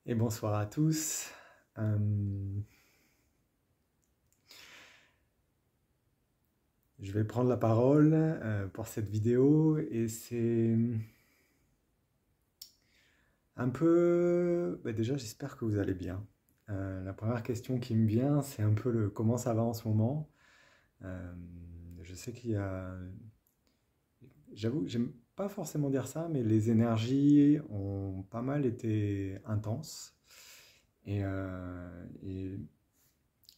Et bonsoir à tous. Euh, je vais prendre la parole pour cette vidéo et c'est un peu... déjà, j'espère que vous allez bien. La première question qui me vient, c'est un peu le comment ça va en ce moment. Euh, je sais qu'il y a... J'avoue, j'aime pas forcément dire ça, mais les énergies ont pas mal été intenses. Et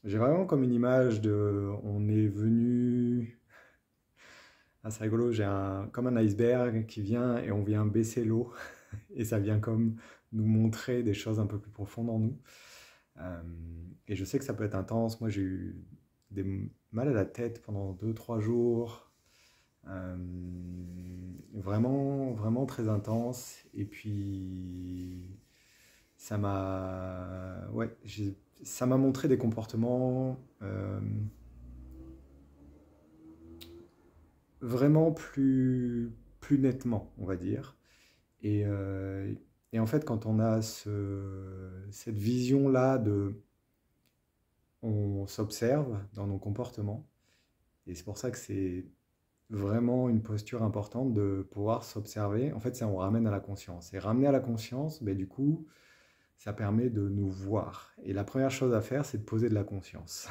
j'ai vraiment comme une image de... On est venu... Ah, c'est rigolo, comme un iceberg qui vient et on vient baisser l'eau et ça vient comme nous montrer des choses un peu plus profondes en nous. Euh, et je sais que ça peut être intense. Moi, j'ai eu mal à la tête pendant 2, 3 jours. Euh, Vraiment, vraiment très intense. Et puis, ouais, ça m'a montré des comportements vraiment plus nettement, on va dire. Et, euh, et en fait, quand on a cette vision-là on s'observe dans nos comportements, et c'est pour ça que c'est vraiment une posture importante de pouvoir s'observer. En fait, on ramène à la conscience. Et ramener à la conscience, ben, du coup, ça permet de nous voir. Et la première chose à faire, c'est de poser de la conscience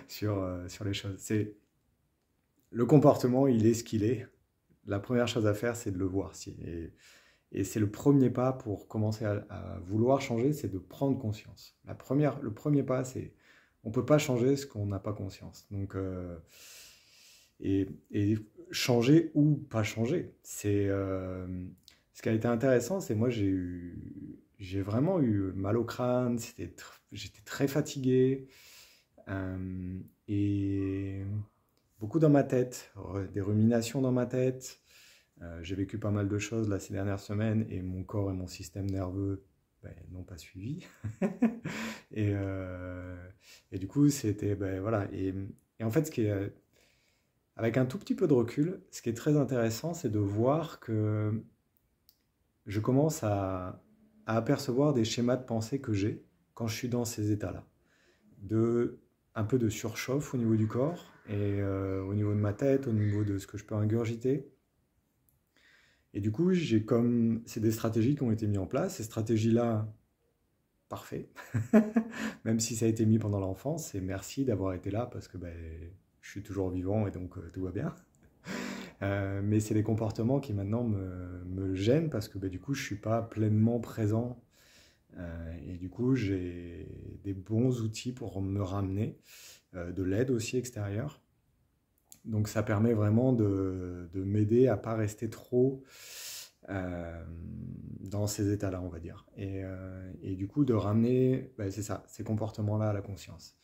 sur les choses. Le comportement, il est ce qu'il est. La première chose à faire, c'est de le voir. Et c'est le premier pas pour commencer à vouloir changer, c'est de prendre conscience. Le premier pas, c'est on ne peut pas changer ce qu'on n'a pas conscience. Donc, et changer ou pas changer. Ce qui a été intéressant, c'est moi j'ai vraiment eu mal au crâne, j'étais très fatigué et beaucoup dans ma tête, des ruminations dans ma tête. J'ai vécu pas mal de choses là ces dernières semaines et mon corps et mon système nerveux ben, n'ont pas suivi. et, euh, et du coup, c'était voilà. Et en fait, avec un tout petit peu de recul, ce qui est très intéressant, c'est de voir que je commence à apercevoir des schémas de pensée que j'ai quand je suis dans ces états-là, de un peu de surchauffe au niveau du corps et au niveau de ma tête, au niveau de ce que je peux ingurgiter. Et du coup, c'est des stratégies qui ont été mises en place. Ces stratégies-là, parfait. Même si ça a été mis pendant l'enfance, et merci d'avoir été là parce que ben, je suis toujours vivant et donc tout va bien. Mais c'est des comportements qui maintenant me gênent parce que ben, du coup, je ne suis pas pleinement présent. Et du coup, j'ai des bons outils pour me ramener, de l'aide aussi extérieure. Donc ça permet vraiment de m'aider à ne pas rester trop euh, dans ces états-là, on va dire. Et du coup, de ramener, ben, c'est ça, ces comportements-là à la conscience.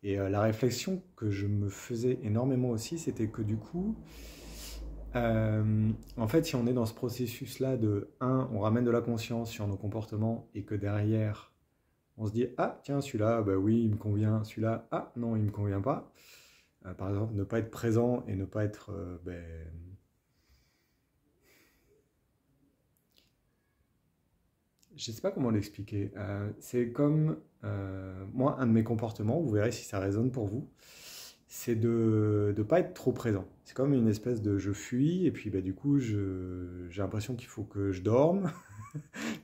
Et la réflexion que je me faisais énormément aussi, c'était que du coup, en fait, si on est dans ce processus-là on ramène de la conscience sur nos comportements et que derrière, on se dit, ah, tiens, celui-là, bah oui, il me convient, celui-là, ah, non, il me convient pas. Par exemple, ne pas être présent et ne pas être je ne sais pas comment l'expliquer. C'est comme moi, un de mes comportements, vous verrez si ça résonne pour vous, c'est de ne pas être trop présent. C'est comme une espèce de je fuis, et puis bah, du coup, j'ai l'impression qu'il faut que je dorme,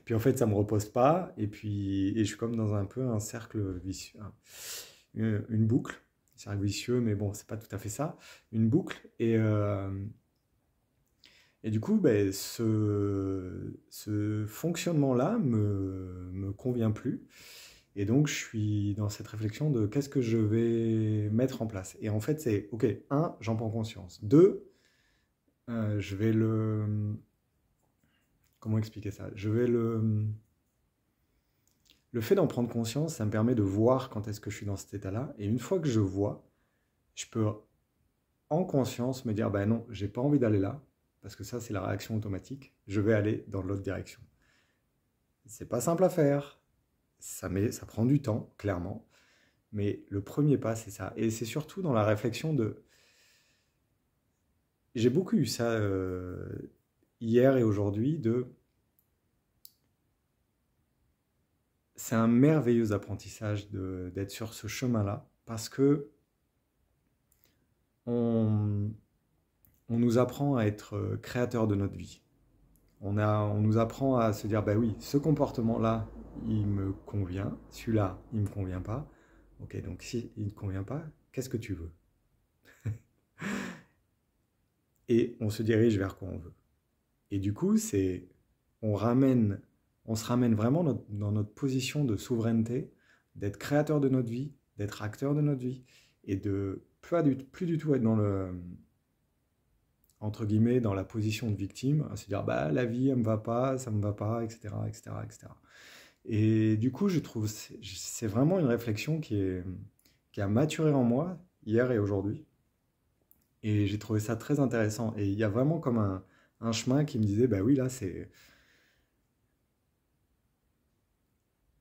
puis en fait, ça ne me repose pas, et je suis comme dans un peu un cercle vicieux, hein. Une boucle, un cercle vicieux, mais bon, c'est pas tout à fait ça, une boucle, et du coup, ben, ce fonctionnement-là me convient plus. Et donc, je suis dans cette réflexion de qu'est-ce que je vais mettre en place. Et en fait, c'est, OK, un, j'en prends conscience. Deux, je vais comment expliquer ça? Le fait d'en prendre conscience, ça me permet de voir quand est-ce que je suis dans cet état-là. Et une fois que je vois, je peux en conscience me dire, ben non, j'ai pas envie d'aller là, parce que ça, c'est la réaction automatique. Je vais aller dans l'autre direction. C'est pas simple à faire, ça prend du temps, clairement, mais le premier pas, c'est ça. Et c'est surtout dans la réflexion de... J'ai beaucoup eu ça hier et aujourd'hui, de... c'est un merveilleux apprentissage d'être sur ce chemin-là, parce que on, on nous apprend à être créateur de notre vie. On nous apprend à se dire, bah oui, ce comportement-là, il me convient, celui-là, il ne me convient pas. Ok, donc si il ne te convient pas, qu'est-ce que tu veux? Et on se dirige vers quoi on veut. Et du coup, on ramène, on se ramène vraiment dans notre position de souveraineté, d'être créateur de notre vie, d'être acteur de notre vie, et de plus du tout être dans entre guillemets, dans la position de victime, à se dire, bah, la vie, elle me va pas, ça me va pas, etc., etc., etc. Et du coup, je trouve, c'est vraiment une réflexion qui a maturé en moi hier et aujourd'hui. Et j'ai trouvé ça très intéressant. Et il y a vraiment comme un chemin qui me disait, bah oui, là, c'est...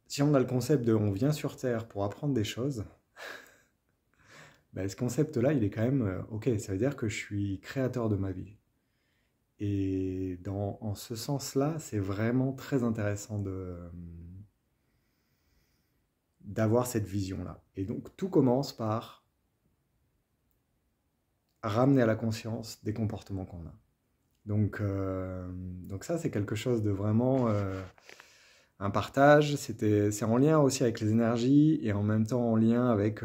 Si on a le concept de on vient sur Terre pour apprendre des choses, bah, ce concept-là, il est quand même, ok, ça veut dire que je suis créateur de ma vie. Et en ce sens-là, c'est vraiment très intéressant d'avoir cette vision-là. Et donc, tout commence par ramener à la conscience des comportements qu'on a. Donc ça, c'est quelque chose de vraiment un partage. C'est en lien aussi avec les énergies et en même temps en lien avec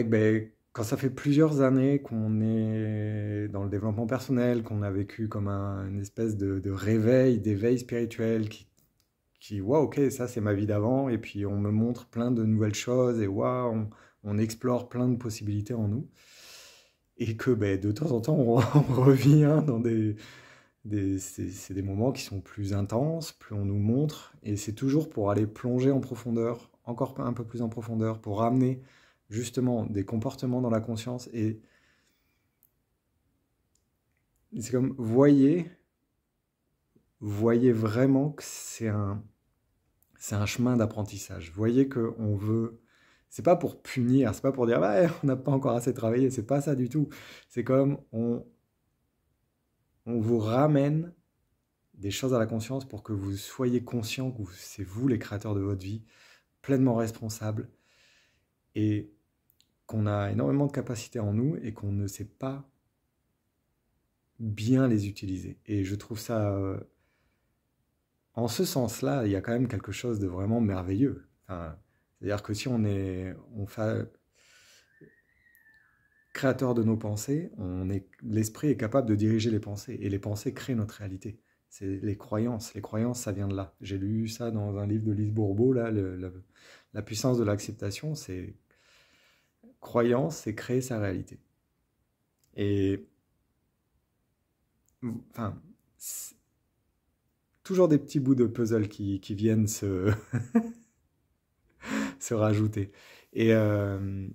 ben, quand ça fait plusieurs années qu'on est dans le développement personnel, qu'on a vécu comme une espèce de réveil, d'éveil spirituel waouh, ok, ça c'est ma vie d'avant, et puis on me montre plein de nouvelles choses, et waouh, on explore plein de possibilités en nous. Et que ben, de temps en temps, on revient dans c'est des moments qui sont plus intenses, plus on nous montre, et c'est toujours pour aller plonger en profondeur, encore un peu plus en profondeur, pour ramener justement des comportements dans la conscience. Et c'est comme, voyez vraiment que c'est un chemin d'apprentissage. Voyez que on veut, c'est pas pour punir, c'est pas pour dire, ouais, on n'a pas encore assez travaillé, c'est pas ça du tout. C'est comme, on vous ramène des choses à la conscience pour que vous soyez conscient que c'est vous les créateurs de votre vie, pleinement responsables, et qu'on a énormément de capacités en nous et qu'on ne sait pas bien les utiliser. Et je trouve ça, en ce sens-là, il y a quand même quelque chose de vraiment merveilleux. Enfin, c'est-à-dire que si on fait créateur de nos pensées, l'esprit est capable de diriger les pensées, et les pensées créent notre réalité. C'est les croyances. Les croyances, ça vient de là. J'ai lu ça dans un livre de Lise Bourbeau, là, la puissance de l'acceptation, c'est croyance, c'est créer sa réalité. Et enfin, toujours des petits bouts de puzzle qui viennent se rajouter. Et, euh,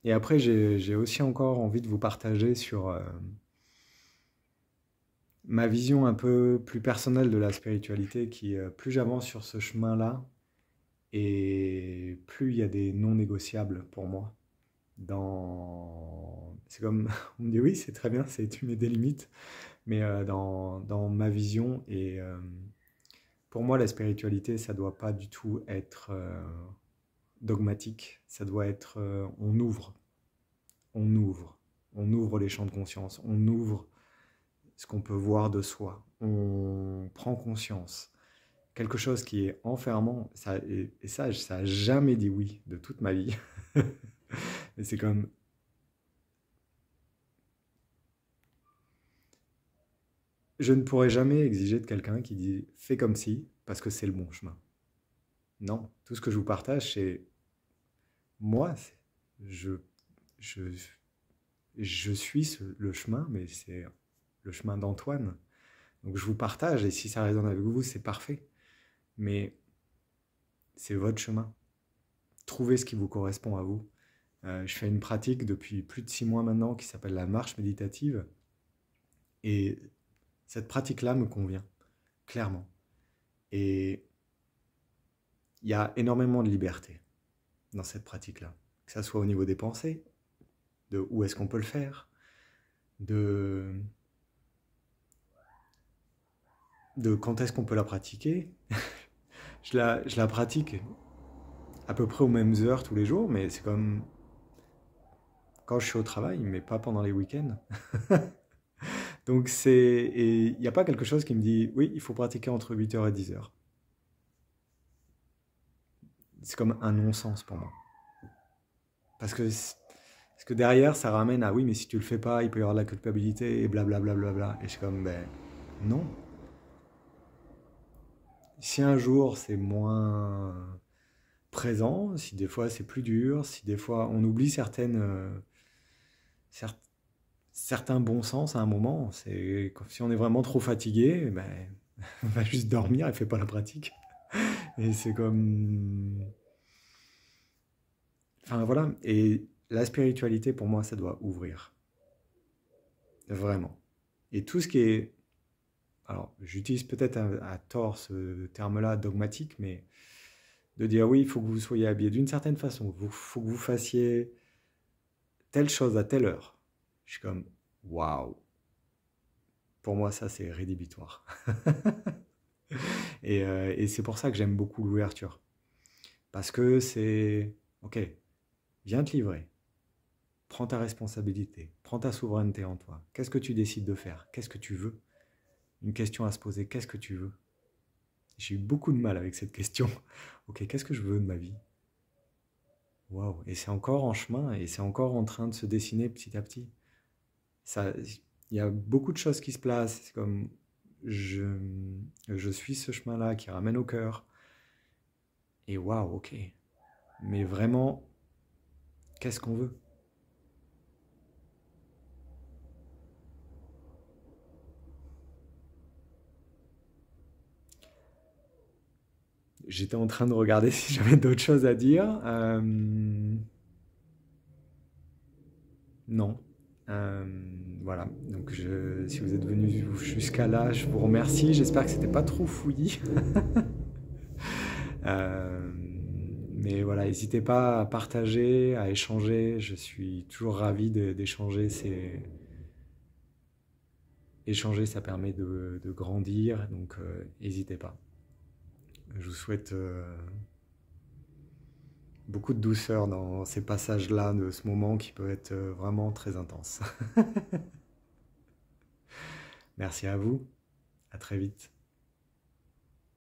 et après, j'ai aussi encore envie de vous partager sur ma vision un peu plus personnelle de la spiritualité, plus j'avance sur ce chemin-là, et plus il y a des non négociables pour moi. C'est comme, on me dit oui, c'est très bien, tu mets des limites, mais dans ma vision, pour moi, la spiritualité, ça doit pas du tout être dogmatique, ça doit être, on ouvre, on ouvre les champs de conscience, on ouvre ce qu'on peut voir de soi, on prend conscience. Quelque chose qui est enfermant, et ça n'a jamais dit oui de toute ma vie. Et c'est comme, je ne pourrais jamais exiger de quelqu'un qui dit fais comme si, parce que c'est le bon chemin. Non, tout ce que je vous partage, c'est moi, je, je, je suis le chemin, mais c'est le chemin d'Antoine. Donc je vous partage, et si ça résonne avec vous, c'est parfait. Mais c'est votre chemin. Trouvez ce qui vous correspond à vous. Je fais une pratique depuis plus de 6 mois maintenant qui s'appelle la marche méditative. Et cette pratique-là me convient, clairement. Et il y a énormément de liberté dans cette pratique-là. Que ça soit au niveau des pensées, de où est-ce qu'on peut le faire, de de quand est-ce qu'on peut la pratiquer. Je la pratique à peu près aux mêmes heures tous les jours, mais c'est comme quand je suis au travail, mais pas pendant les week-ends. Donc et il n'y a pas quelque chose qui me dit, oui, il faut pratiquer entre 8 heures et 10 heures. C'est comme un non-sens pour moi. Parce que, parce que derrière, ça ramène à, oui, mais si tu le fais pas, il peut y avoir de la culpabilité et blablabla. Bla, bla, bla, bla. Et je suis comme, ben non. Si un jour c'est moins présent, si des fois c'est plus dur, si des fois on oublie cer- certains bons sens à un moment, c'est comme si on est vraiment trop fatigué, ben, on va juste dormir et fait pas la pratique. Et c'est comme... Enfin voilà, et la spiritualité pour moi ça doit ouvrir, vraiment. Et tout ce qui est... Alors j'utilise peut-être à tort ce terme-là dogmatique, mais de dire oui, il faut que vous soyez habillé d'une certaine façon, il faut que vous fassiez telle chose à telle heure. Je suis comme, waouh, pour moi ça c'est rédhibitoire. Et c'est pour ça que j'aime beaucoup l'ouverture. Parce que c'est, ok, viens te livrer, prends ta responsabilité, prends ta souveraineté en toi. Qu'est-ce que tu décides de faire? Qu'est-ce que tu veux? Une question à se poser, qu'est-ce que tu veux? J'ai eu beaucoup de mal avec cette question. Ok, qu'est-ce que je veux de ma vie? Waouh, et c'est encore en chemin et c'est encore en train de se dessiner petit à petit. Ça, il y a beaucoup de choses qui se placent. C'est comme je, je suis ce chemin-là qui ramène au cœur. Et waouh, ok. Mais vraiment, qu'est-ce qu'on veut? J'étais en train de regarder si j'avais d'autres choses à dire. Non. Euh, voilà. Donc, si vous êtes venu jusqu'à là, je vous remercie. J'espère que c'était pas trop fouillis. Euh, mais voilà, n'hésitez pas à partager, à échanger. Je suis toujours ravi d'échanger. Échanger, ça permet de grandir. Donc, n'hésitez pas. Je vous souhaite beaucoup de douceur dans ces passages-là de ce moment qui peut être vraiment très intense. Merci à vous. À très vite.